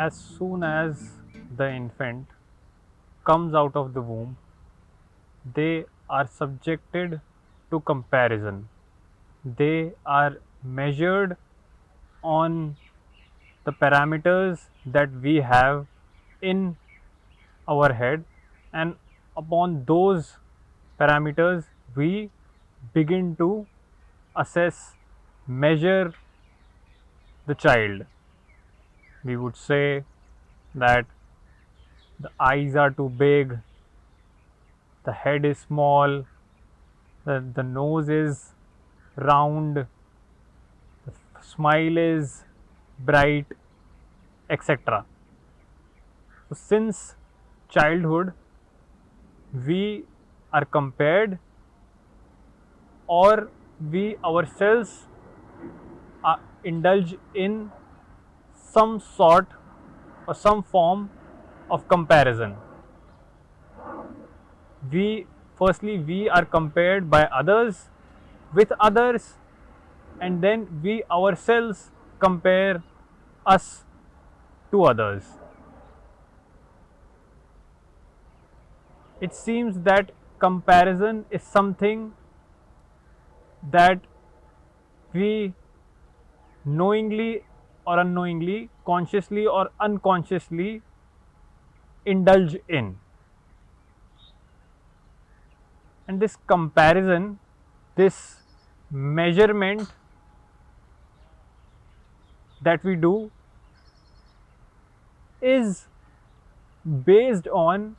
as soon as the infant comes out of the womb, they are subjected to comparison. They are measured on the parameters that we have in our head, and upon those parameters, we begin to assess, measure the child. We would say that the eyes are too big, the head is small, the nose is round, the smile is bright, etc. So, since childhood, we are compared, or we ourselves indulge in some sort or some form of comparison. We are compared by others with others, and then we ourselves compare us to others. It seems that comparison is something that we knowingly or unknowingly, consciously or unconsciously indulge in. And this comparison, this measurement that we do is based on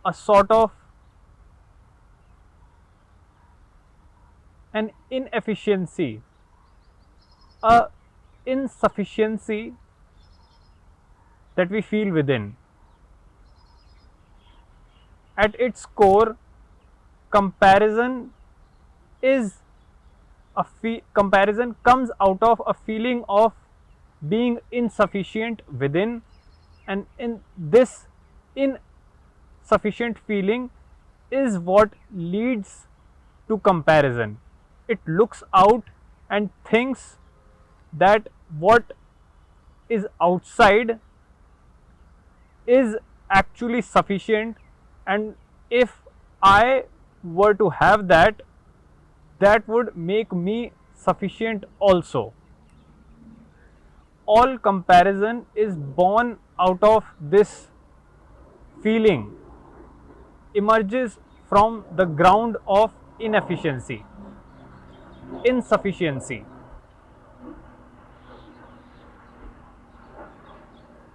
a sort of an inefficiency, a insufficiency that we feel within. At its core, comparison comparison comes out of a feeling of being insufficient within, and in this insufficient feeling is what leads to comparison. It looks out and thinks that what is outside is actually sufficient, and if I were to have that, that would make me sufficient also. All comparison is born out of this feeling, emerges from the ground of inefficiency, insufficiency.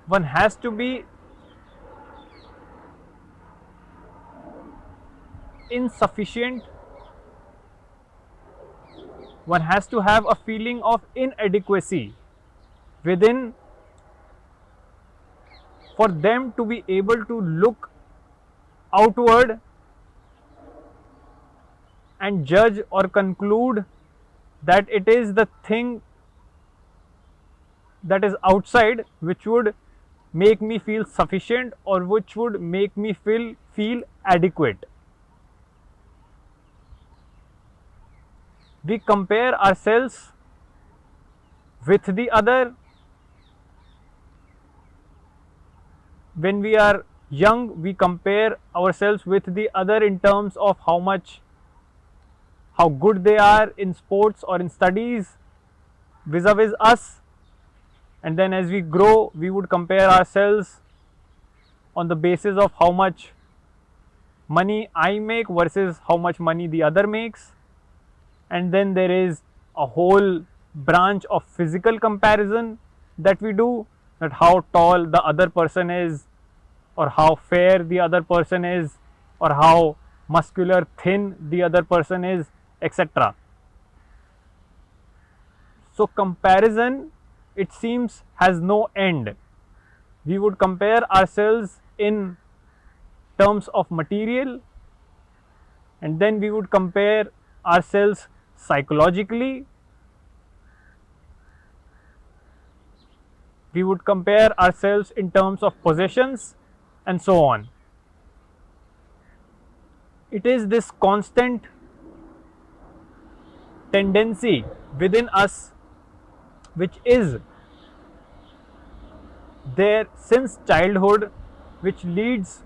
One has to be insufficient, one has to have a feeling of inadequacy within for them to be able to look outward and judge or conclude that it is the thing that is outside which would make me feel sufficient or which would make me feel adequate. We compare ourselves with the other. When we are young, we compare ourselves with the other in terms of how good they are in sports or in studies vis-a-vis us. And then as we grow, we would compare ourselves on the basis of how much money I make versus how much money the other makes. And then there is a whole branch of physical comparison that we do, that how tall the other person is, or how fair the other person is, or how muscular thin the other person is, etc. So comparison, it seems, has no end. We would compare ourselves in terms of material, and then we would compare ourselves psychologically, we would compare ourselves in terms of possessions, and so on. It is this constant tendency within us which is there since childhood, which leads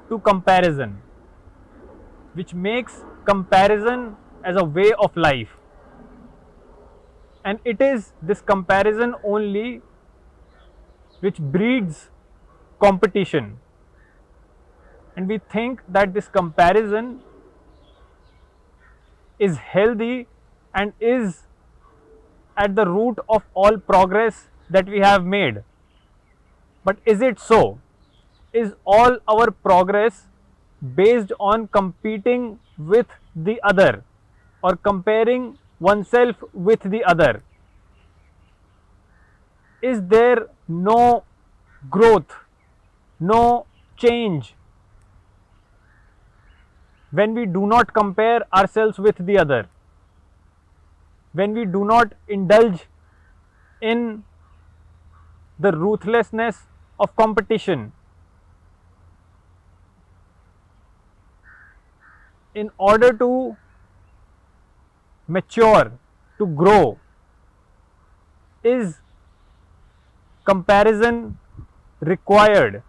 to comparison, which makes comparison as a way of life. And it is this comparison only which breeds competition. And we think that this comparison is healthy and is at the root of all progress that we have made. But is it so? Is all our progress based on competing with the other or comparing oneself with the other? Is there no growth, no change when we do not compare ourselves with the other? When we do not indulge in the ruthlessness of competition? In order to mature, to grow, is comparison required?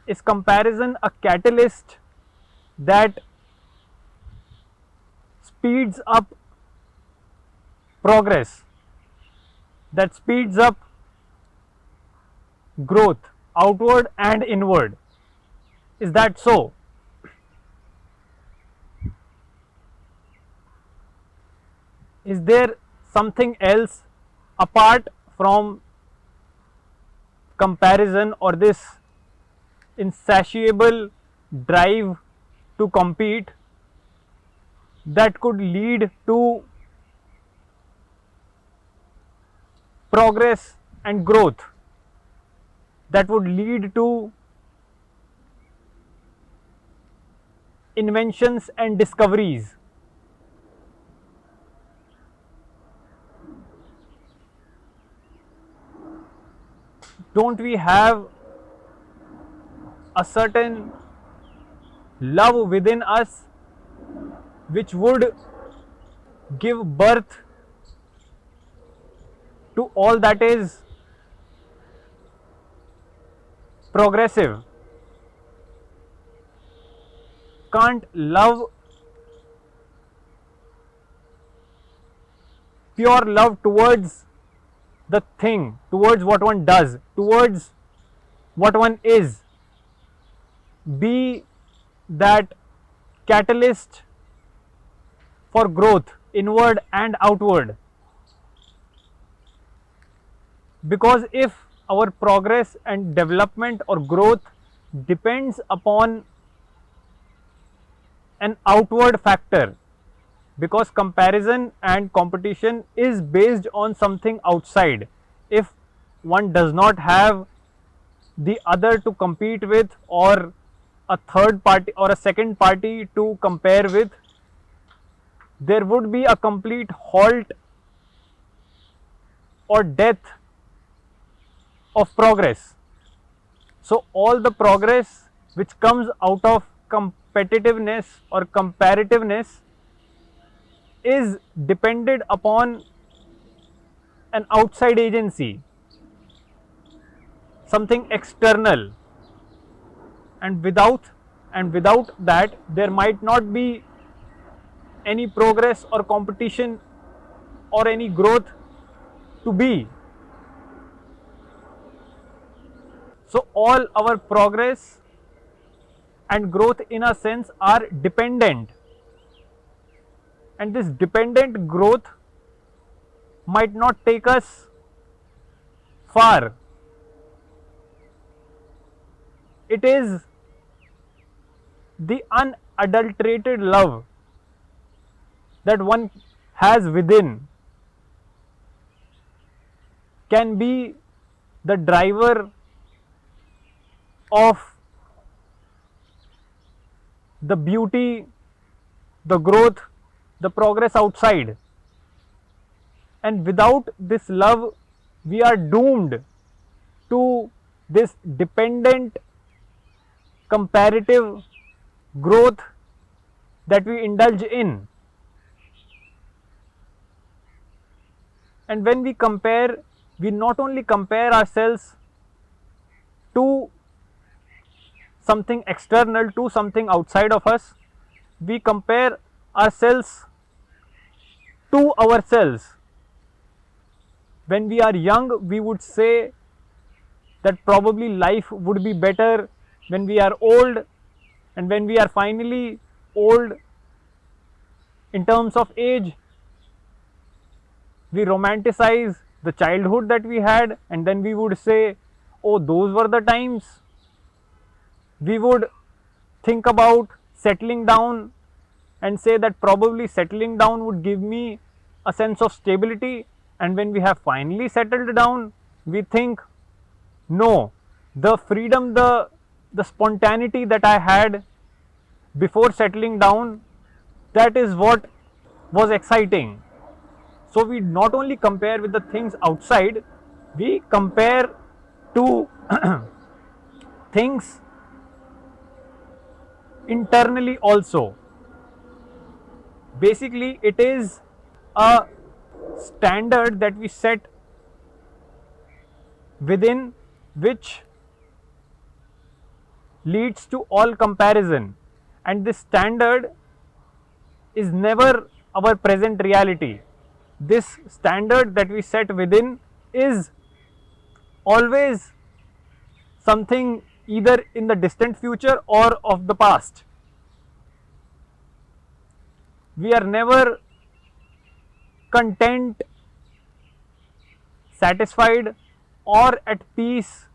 Is comparison a catalyst that speeds up progress, that speeds up growth, outward and inward? Is that so? Is there something else apart from comparison or this insatiable drive to compete that could lead to progress and growth, that would lead to inventions and discoveries? Don't we have a certain love within us which would give birth to all that is progressive? Can't love, pure love towards the thing, towards what one does, towards what one is, be that catalyst for growth, inward and outward? Because if our progress and development or growth depends upon an outward factor, because comparison and competition is based on something outside, if one does not have the other to compete with, or a third party or a second party to compare with, there would be a complete halt or death of progress. So all the progress which comes out of competitiveness or comparativeness is dependent upon an outside agency, something external, and without that there might not be any progress or competition or any growth to be. So all our progress and growth in a sense are dependent, and this dependent growth might not take us far. It is the unadulterated love that one has within can be the driver of the beauty, the growth, the progress outside. And without this love, we are doomed to this dependent comparative growth that we indulge in. And when we compare, we not only compare ourselves to something external, to something outside of us, we compare ourselves to ourselves. When we are young, we would say that probably life would be better when we are old, and when we are finally old in terms of age, we romanticize the childhood that we had, and then we would say, oh, those were the times. We would think about settling down and say that probably settling down would give me a sense of stability, and when we have finally settled down, we think, no, the freedom, the spontaneity that I had before settling down, that is what was exciting. So we not only compare with the things outside, we compare to things internally also. Basically, it is a standard that we set within, which leads to all comparison, and this standard is never our present reality. This standard that we set within is always something either in the distant future or of the past. We are never content, satisfied, or at peace,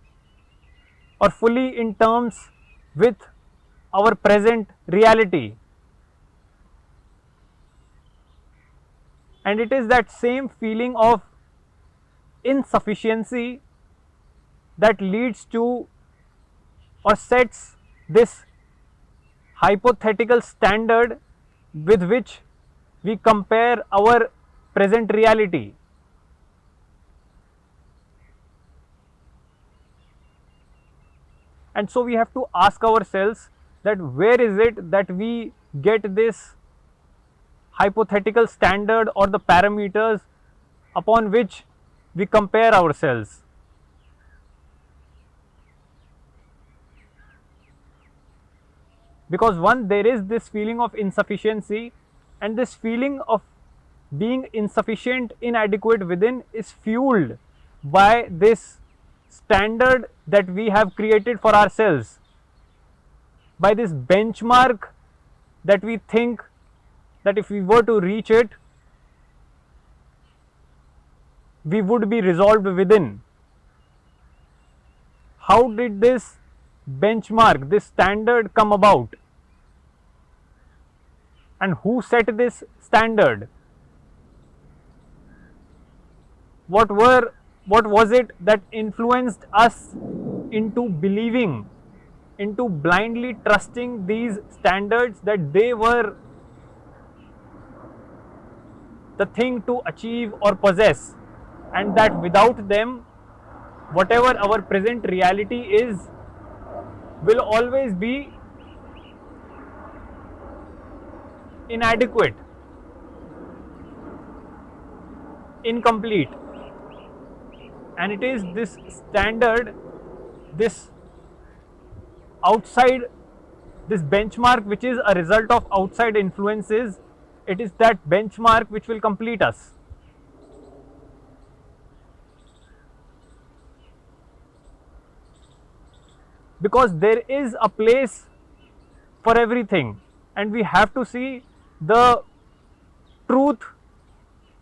or fully in terms with our present reality. And it is that same feeling of insufficiency that leads to or sets this hypothetical standard with which we compare our present reality. And so we have to ask ourselves that where is it that we get this hypothetical standard or the parameters upon which we compare ourselves. Because one, there is this feeling of insufficiency, and this feeling of being insufficient, inadequate within is fueled by this standard that we have created for ourselves, by this benchmark that we think that if we were to reach it, we would be resolved within. How did this benchmark, this standard come about? And who set this standard? What was it that influenced us into believing, into blindly trusting these standards, that they were the thing to achieve or possess, and that without them, whatever our present reality is will always be inadequate, incomplete. And it is this standard, this outside, this benchmark which is a result of outside influences, it is that benchmark which will complete us. Because there is a place for everything, and we have to see the truth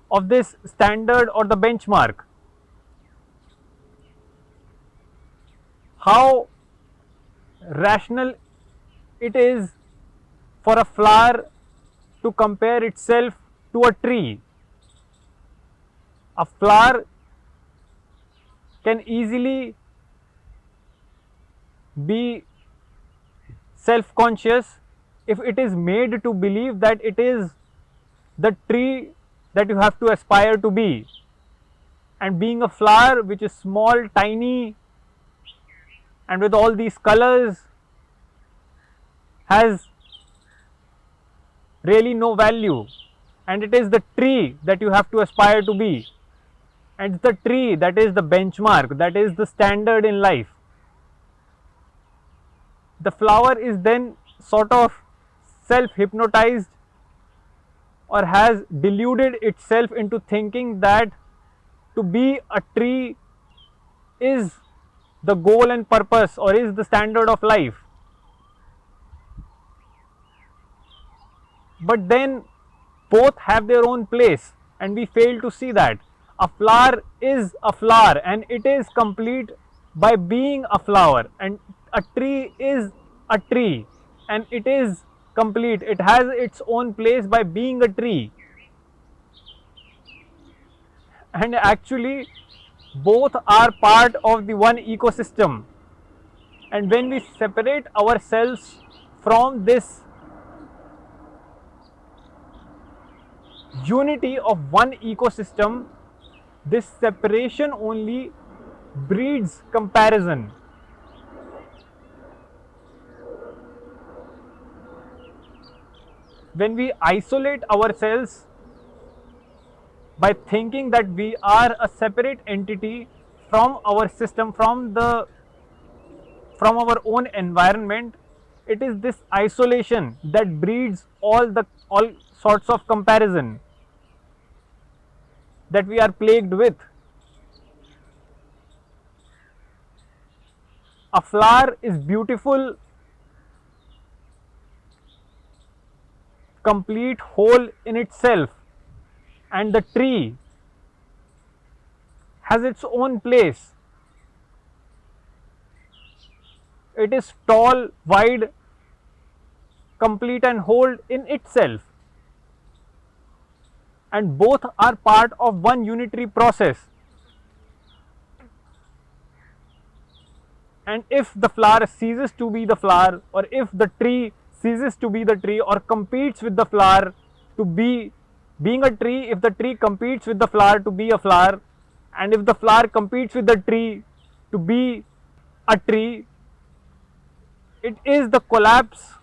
of this standard or the benchmark. How rational it is for a flower to compare itself to a tree. A flower can easily be self-conscious if it is made to believe that it is the tree that you have to aspire to be. And being a flower which is small, tiny, and with all these colors, has really no value, and it is the tree that you have to aspire to be. and the tree, that is the benchmark, that is the standard in life. The flower is then sort of self hypnotized or has deluded itself into thinking that to be a tree is the goal and purpose or is the standard of life. But then both have their own place and we fail to see that. A flower is a flower and it is complete by being a flower, and a tree is a tree and it is complete. It has its own place by being a tree. And actually both are part of the one ecosystem. And when we separate ourselves from this unity of one ecosystem, this separation only breeds comparison. When we isolate ourselves by thinking that we are a separate entity from our system, from our own environment, it is this isolation that breeds all sorts of comparison that we are plagued with. A flower is beautiful, complete, whole in itself, and the tree has its own place. It is tall, wide, complete and whole in itself, and both are part of one unitary process. And if the flower ceases to be the flower, or if the tree ceases to be the tree or competes with the flower to being a tree, if the tree competes with the flower to be a flower, and if the flower competes with the tree to be a tree, it is the collapse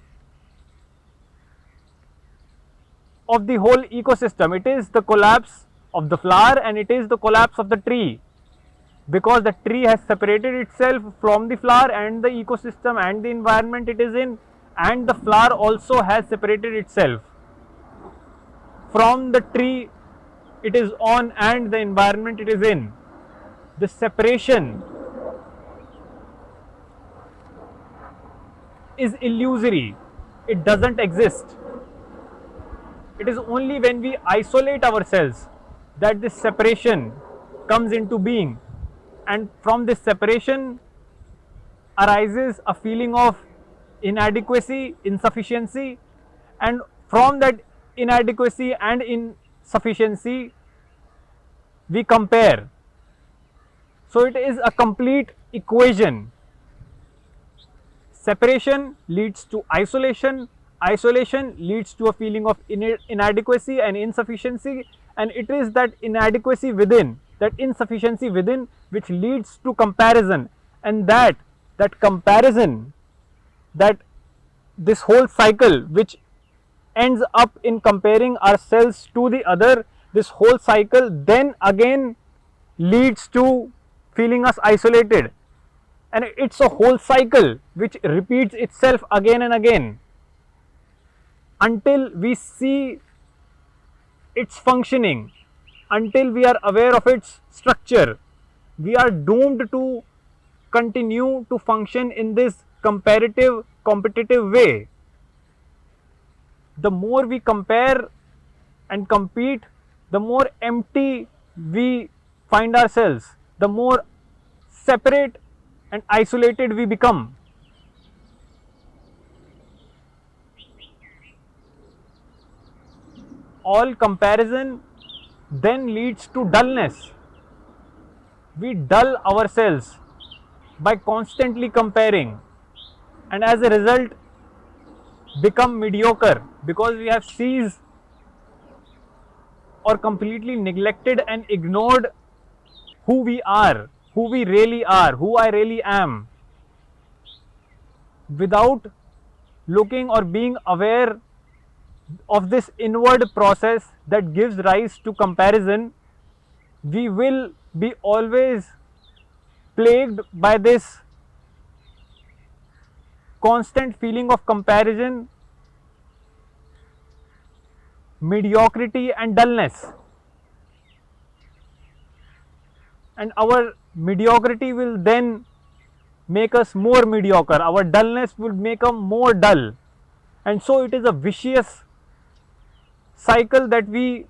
of the whole ecosystem. It is the collapse of the flower and it is the collapse of the tree, because the tree has separated itself from the flower and the ecosystem and the environment it is in, and the flower also has separated itself from the tree it is on and the environment it is in. The separation is illusory, it doesn't exist. It is only when we isolate ourselves that this separation comes into being, and from this separation arises a feeling of inadequacy, insufficiency, and from that inadequacy and insufficiency we compare. So it is a complete equation. Separation leads to isolation, isolation leads to a feeling of inadequacy and insufficiency, and it is that inadequacy within, that insufficiency within, which leads to comparison, and that comparison, that this whole cycle which ends up in comparing ourselves to the other, this whole cycle then again leads to feeling us isolated, and it's a whole cycle which repeats itself again and again until we see its functioning, until we are aware of its structure. We are doomed to continue to function in this comparative, competitive way. The more we compare and compete, the more empty we find ourselves, the more separate and isolated we become. All comparison then leads to dullness. We dull ourselves by constantly comparing, and as a result become mediocre, because we have seized or completely neglected and ignored who we are, who we really are, who I really am, without looking or being aware of this inward process that gives rise to comparison. we will be always plagued by this constant feeling of comparison, mediocrity and dullness. And our mediocrity will then make us more mediocre, our dullness will make us more dull, and so it is a vicious cycle that we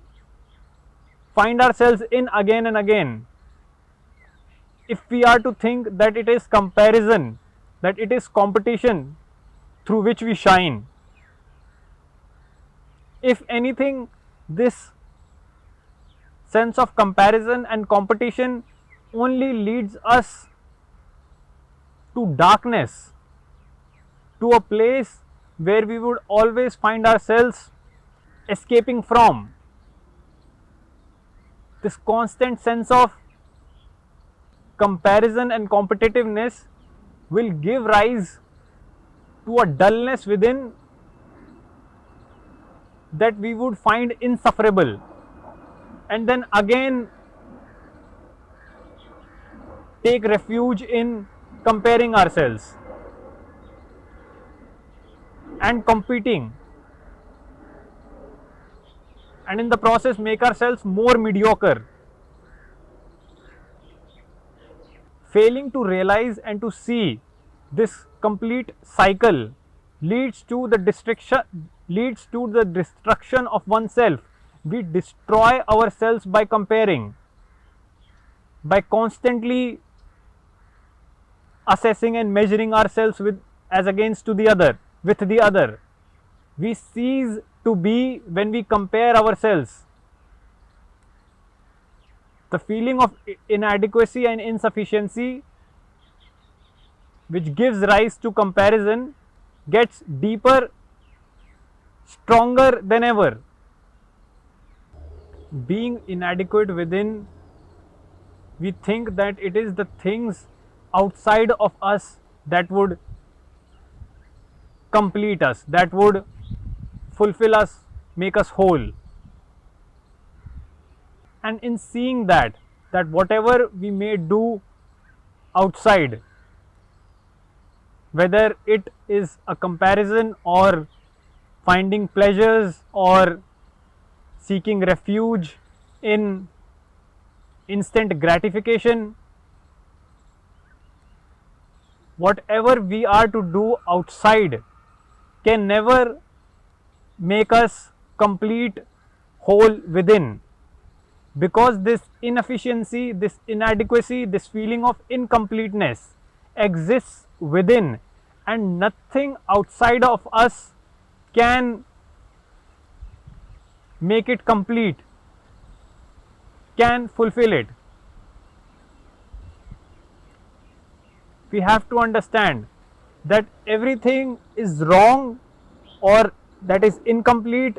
find ourselves in again and again. If we are to think that it is comparison, that it is competition through which we shine, if anything, this sense of comparison and competition only leads us to darkness, to a place where we would always find ourselves escaping from. This constant sense of comparison and competitiveness will give rise to a dullness within that we would find insufferable, and then again take refuge in comparing ourselves and competing, and in the process make ourselves more mediocre. Failing to realize and to see this complete cycle leads to the destruction of oneself. We destroy ourselves by comparing, by constantly assessing and measuring ourselves with as against to the other, with the other. We cease to be when we compare ourselves. The feeling of inadequacy and insufficiency, which gives rise to comparison, gets deeper, stronger than ever. Being inadequate within, we think that it is the things outside of us that would complete us, that would fulfill us, make us whole. And in seeing that whatever we may do outside, whether it is a comparison or finding pleasures or seeking refuge in instant gratification, whatever we are to do outside can never make us complete, whole within, because this inefficiency, this inadequacy, this feeling of incompleteness exists within, and nothing outside of us can make it complete, can fulfill it. We have to understand that everything is wrong or that is incomplete,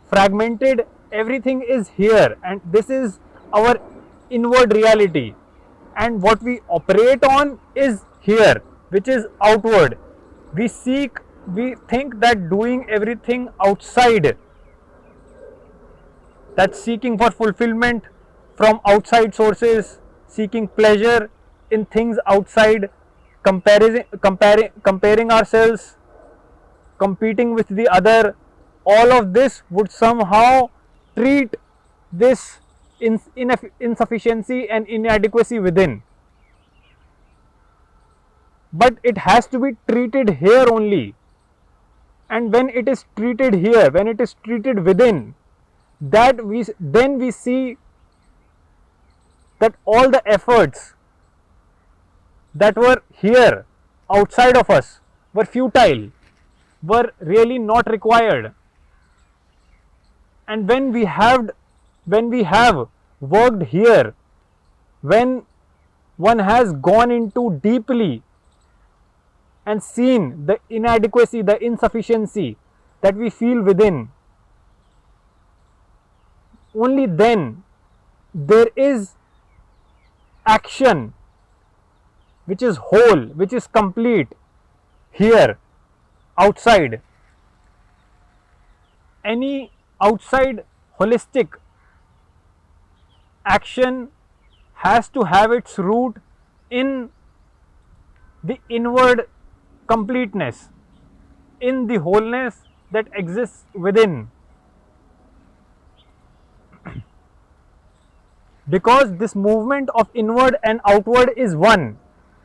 fragmented. Everything is here, and this is our inward reality, and what we operate on is here, which is outward. We think that doing everything outside, that's seeking for fulfillment from outside sources, seeking pleasure in things outside, comparing ourselves, competing with the other, all of this would somehow treat this insufficiency and inadequacy within. But it has to be treated here only, and when it is treated here, when it is treated within, then we see that all the efforts that were here outside of us were futile, were really not required. And when we have worked here, when one has gone into deeply and seen the inadequacy, the insufficiency that we feel within, only then there is action which is whole, which is complete here outside. Any outside holistic action has to have its root in the inward completeness, in the wholeness that exists within. Because this movement of inward and outward is one.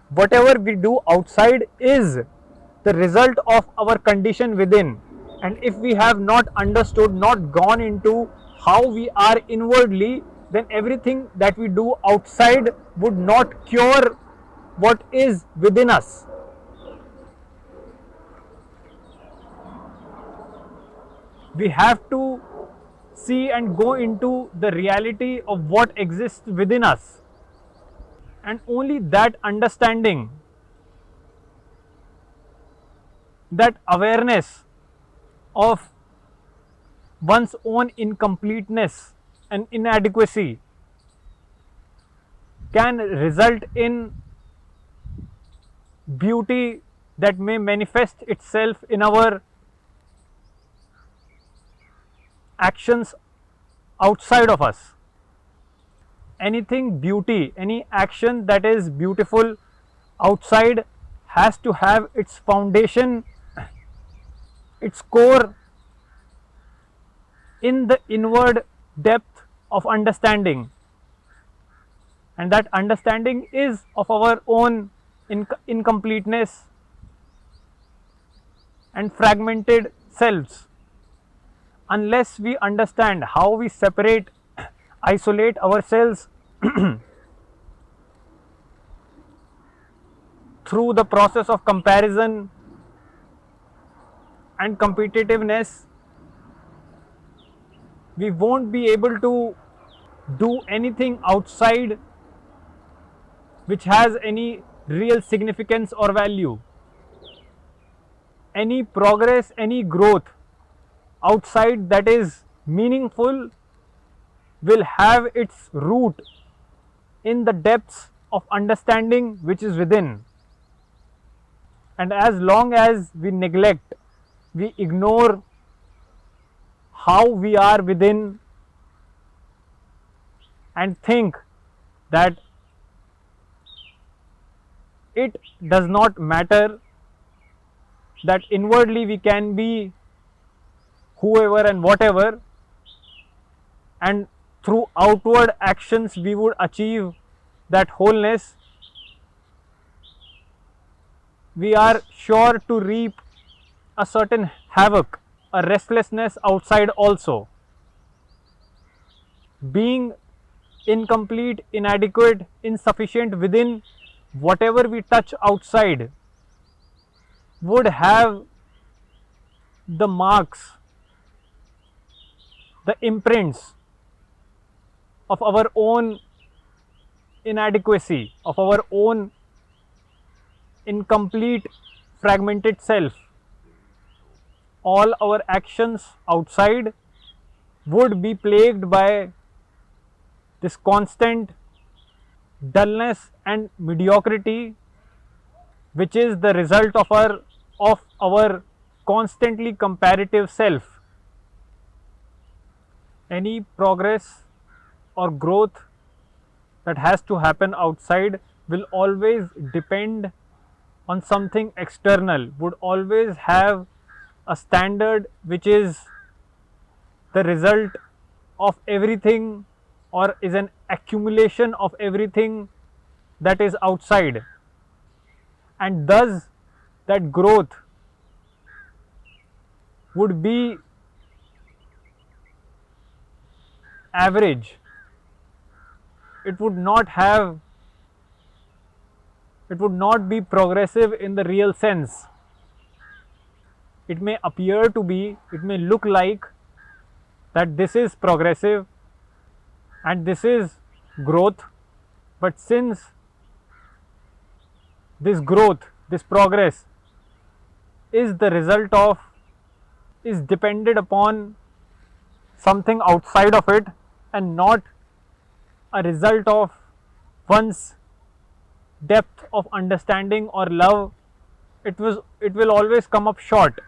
Whatever we do outside is the result of our condition within. And if we have not understood, not gone into how we are inwardly, then everything that we do outside would not cure what is within us. We have to see and go into the reality of what exists within us. And only that understanding, that awareness of one's own incompleteness and inadequacy can result in beauty that may manifest itself in our actions outside of us. Anything beauty, any action that is beautiful outside has to have its foundation, its core in the inward depth of understanding. And that understanding is of our own incompleteness and fragmented selves. Unless we understand how we separate, isolate ourselves through the process of comparison and competitiveness, we won't be able to do anything outside which has any real significance or value. Any progress, any growth outside that is meaningful will have its root in the depths of understanding which is within. And as long as we neglect, we ignore how we are within and think that it does not matter, that inwardly we can be whoever and whatever, and through outward actions we would achieve that wholeness, we are sure to reap a certain havoc, a restlessness outside also. Being incomplete, inadequate, insufficient within, whatever we touch outside would have the marks, the imprints of our own inadequacy, of our own incomplete, fragmented self. All our actions outside would be plagued by this constant dullness and mediocrity, which is the result of our constantly comparative self. Any progress or growth that has to happen outside will always depend on something external, would always have a standard which is the result of everything, or is an accumulation of everything that is outside. And thus that growth would be average. It would not be progressive in the real sense. It may appear to be, it may look like that this is progressive and this is growth, but since this growth, this progress is the result of, is dependent upon something outside of it and not a result of one's depth of understanding or love, it will always come up short,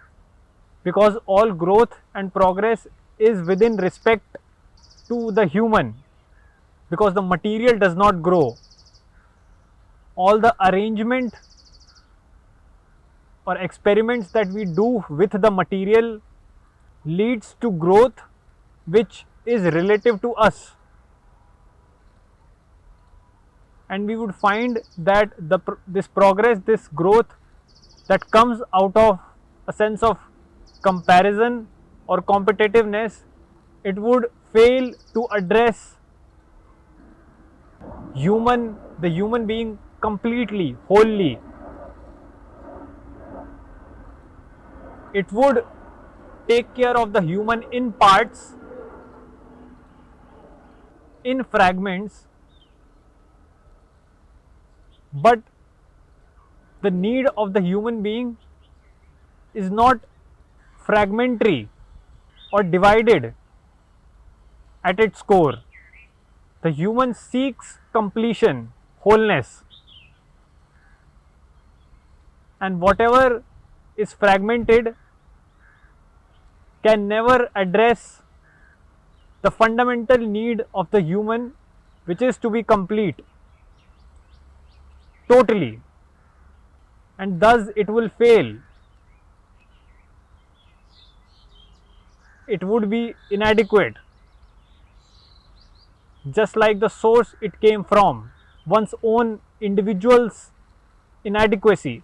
because all growth and progress is within respect to the human, because the material does not grow. All the arrangement or experiments that we do with the material leads to growth which is relative to us, and we would find that this progress, this growth that comes out of a sense of comparison or competitiveness, it would fail to address the human being completely, wholly. It would take care of the human in parts, in fragments, but the need of the human being is not fragmentary or divided at its core. The human seeks completion, wholeness, and whatever is fragmented can never address the fundamental need of the human, which is to be complete totally, and thus it will fail. It would be inadequate, just like the source it came from, one's own individual's inadequacy.